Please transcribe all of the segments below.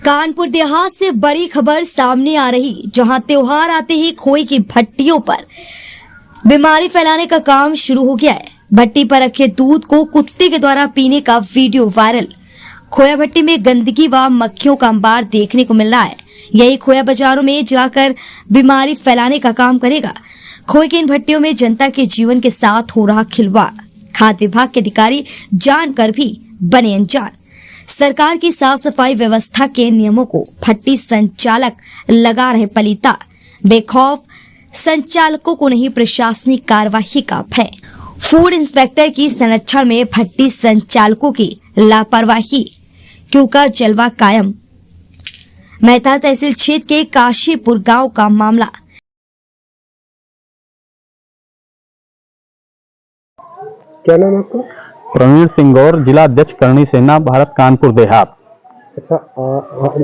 कानपुर देहात से बड़ी खबर सामने आ रही, जहां त्योहार आते ही खोए की भट्टियों पर बीमारी फैलाने का काम शुरू हो गया है। भट्टी पर रखे दूध को कुत्ते के द्वारा पीने का वीडियो वायरल। खोया भट्टी में गंदगी व मक्खियों का अंबार देखने को मिल रहा है। यही खोया बाजारों में जाकर बीमारी फैलाने का काम करेगा। खोए की इन भट्टियों में जनता के जीवन के साथ हो रहा खिलवाड़ खाद्य विभाग के अधिकारी जानकर भी बने अनजान। सरकार की साफ सफाई व्यवस्था के नियमों को भट्टी संचालक लगा रहे पलीता। बेखौफ संचालकों को नहीं प्रशासनिक कार्यवाही का भय। फूड इंस्पेक्टर की संरक्षण में भट्टी संचालकों की लापरवाही क्यों का जलवा कायम। मेहता तहसील क्षेत्र के काशीपुर गांव का मामला। क्या नाम आपका? प्रवीण सिंह गौर, जिला अध्यक्ष करणी सेना, भारत, कानपुर देहात। अच्छा,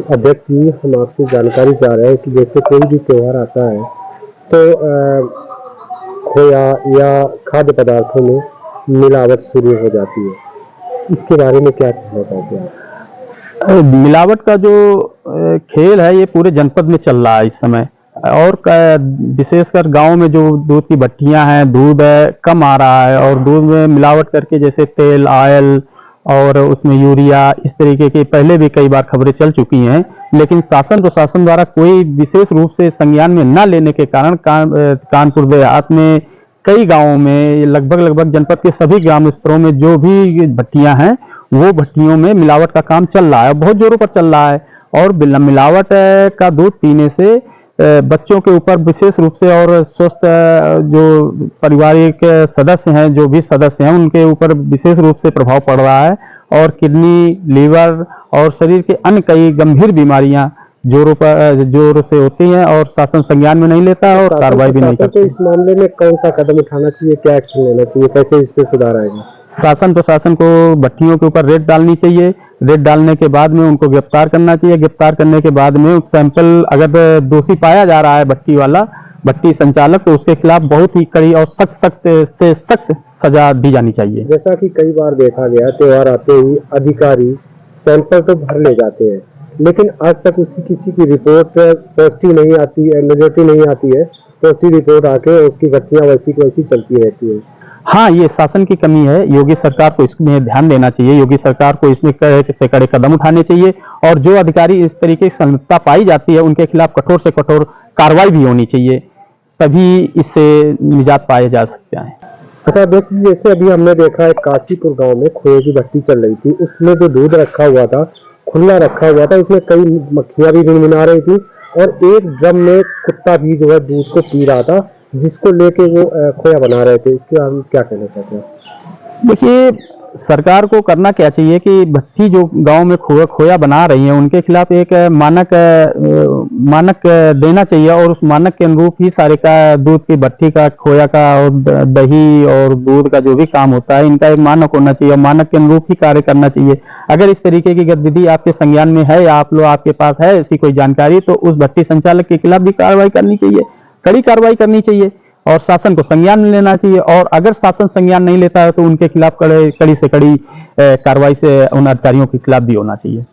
अध्यक्ष जी, हम आपसे जानकारी चाह रहे हैं कि जैसे कोई भी त्योहार आता है तो खोया या खाद्य पदार्थों में मिलावट शुरू हो जाती है, इसके बारे में क्या कहना चाहते हैं? मिलावट का जो खेल है ये पूरे जनपद में चल रहा है इस समय, और विशेषकर गांव में जो दूध की भट्टियां हैं, दूध कम आ रहा है और दूध में मिलावट करके जैसे तेल, ऑयल और उसमें यूरिया, इस तरीके की पहले भी कई बार खबरें चल चुकी हैं। लेकिन शासन प्रशासन द्वारा कोई विशेष रूप से संज्ञान में न लेने के कारण कानपुर देहात में कई गाँवों में लगभग जनपद के सभी ग्राम स्तरों में जो भी भट्टियां हैं वो भट्टियों में मिलावट का काम चल रहा है, बहुत जोरों पर चल रहा है। और मिलावट का दूध पीने से बच्चों के ऊपर विशेष रूप से और स्वस्थ जो पारिवारिक सदस्य हैं, जो भी सदस्य हैं, उनके ऊपर विशेष रूप से प्रभाव पड़ रहा है और किडनी, लीवर और शरीर के अन्य कई गंभीर बीमारियां जोरों से होती हैं और शासन संज्ञान में नहीं लेता है और कार्रवाई भी नहीं करता। तो इस मामले में कौन सा कदम उठाना चाहिए, क्या एक्शन लेना चाहिए, कैसे इस पे सुधार आएगा? शासन प्रशासन को भट्टियों के ऊपर रेड डालनी चाहिए। रेड डालने के बाद में उनको गिरफ्तार करना चाहिए। गिरफ्तार करने के बाद में सैंपल अगर दोषी पाया जा रहा है भट्टी वाला, भट्टी संचालक, तो उसके खिलाफ बहुत ही कड़ी और सख्त सजा दी जानी चाहिए। जैसा कि कई बार देखा गया, त्योहार आते ही अधिकारी सैंपल तो भर ले जाते हैं, लेकिन आज तक उसकी किसी की रिपोर्ट पॉजिटिव नहीं आती है, नेगेटिव नहीं आती है, पॉजिटिव रिपोर्ट आके उसकी भट्टियां वैसी की वैसी चलती रहती है। हाँ, ये शासन की कमी है। योगी सरकार को इसमें ध्यान देना चाहिए। योगी सरकार को इसमें कड़े कदम उठाने चाहिए और जो अधिकारी इस तरीके की संलिप्तता पाई जाती है उनके खिलाफ कठोर से कठोर कार्रवाई भी होनी चाहिए, तभी इससे निजात पाए जा सकते हैं। अच्छा देखिए, जैसे अभी हमने देखा है काशीपुर गांव में खोए की भट्टी चल रही थी, उसमें जो दूध रखा हुआ था, खुला रखा हुआ था, उसमें कई मक्खियां भी मिनमिना रही थी और एक ड्रम में कुत्ता भी जो है दूध को पी रहा था, जिसको लेके वो खोया बना रहे थे। इसके बारे में क्या कहना चाहते हैं? देखिए, सरकार को करना क्या चाहिए कि भट्टी जो गांव में खोया बना रही है उनके खिलाफ एक मानक देना चाहिए और उस मानक के अनुरूप ही सारे का दूध की भट्टी का, खोया का और दही और दूध का जो भी काम होता है, इनका एक मानक होना चाहिए और मानक के अनुरूप ही कार्य करना चाहिए। अगर इस तरीके की गतिविधि आपके संज्ञान में है या आपके पास है ऐसी कोई जानकारी, तो उस भट्टी संचालक के खिलाफ भी कार्रवाई करनी चाहिए, कड़ी कार्रवाई करनी चाहिए और शासन को संज्ञान में लेना चाहिए। और अगर शासन संज्ञान नहीं लेता है तो उनके खिलाफ कड़ी से कड़ी कार्रवाई से उन अधिकारियों के खिलाफ भी होना चाहिए।